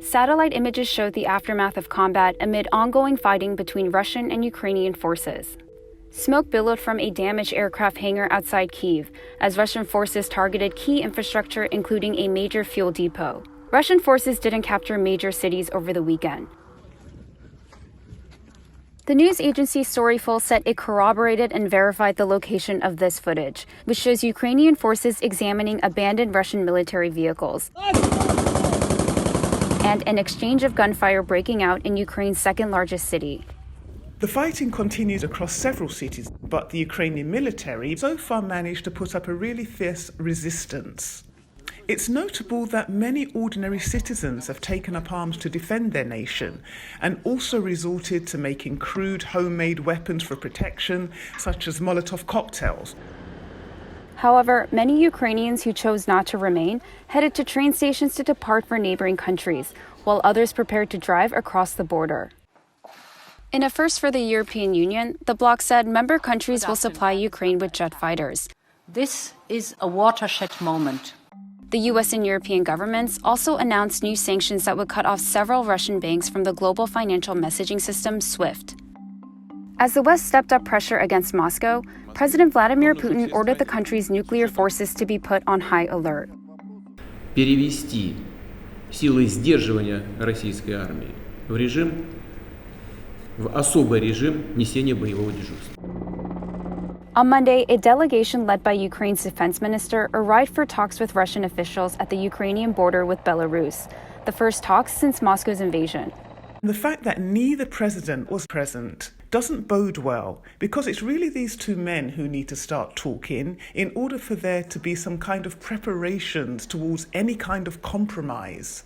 Satellite images showed the aftermath of combat amid ongoing fighting between Russian and Ukrainian forces. Smoke billowed from a damaged aircraft hangar outside Kyiv as Russian forces targeted key infrastructure, including a major fuel depot. Russian forces didn't capture major cities over the weekend. The news agency Storyful said it corroborated and verified the location of this footage, which shows Ukrainian forces examining abandoned Russian military vehicles and an exchange of gunfire breaking out in Ukraine's second-largest city. The fighting continues across several cities, but the Ukrainian military so far managed to put up a really fierce resistance. It's notable that many ordinary citizens have taken up arms to defend their nation and also resorted to making crude homemade weapons for protection, such as Molotov cocktails. However, many Ukrainians who chose not to remain headed to train stations to depart for neighboring countries, while others prepared to drive across the border. In a first for the European Union, the bloc said member countries will supply Ukraine with jet fighters. This is a watershed moment. The US and European governments also announced new sanctions that would cut off several Russian banks from the global financial messaging system SWIFT. As the West stepped up pressure against Moscow, President Vladimir Putin ordered the country's nuclear forces to be put on high alert. Перевести силы сдерживания российской армии в особый режим несения боевого дежурства. On Monday, a delegation led by Ukraine's defense minister arrived for talks with Russian officials at the Ukrainian border with Belarus, the first talks since Moscow's invasion. The fact that neither president was present doesn't bode well, because it's really these two men who need to start talking in order for there to be some kind of preparations towards any kind of compromise.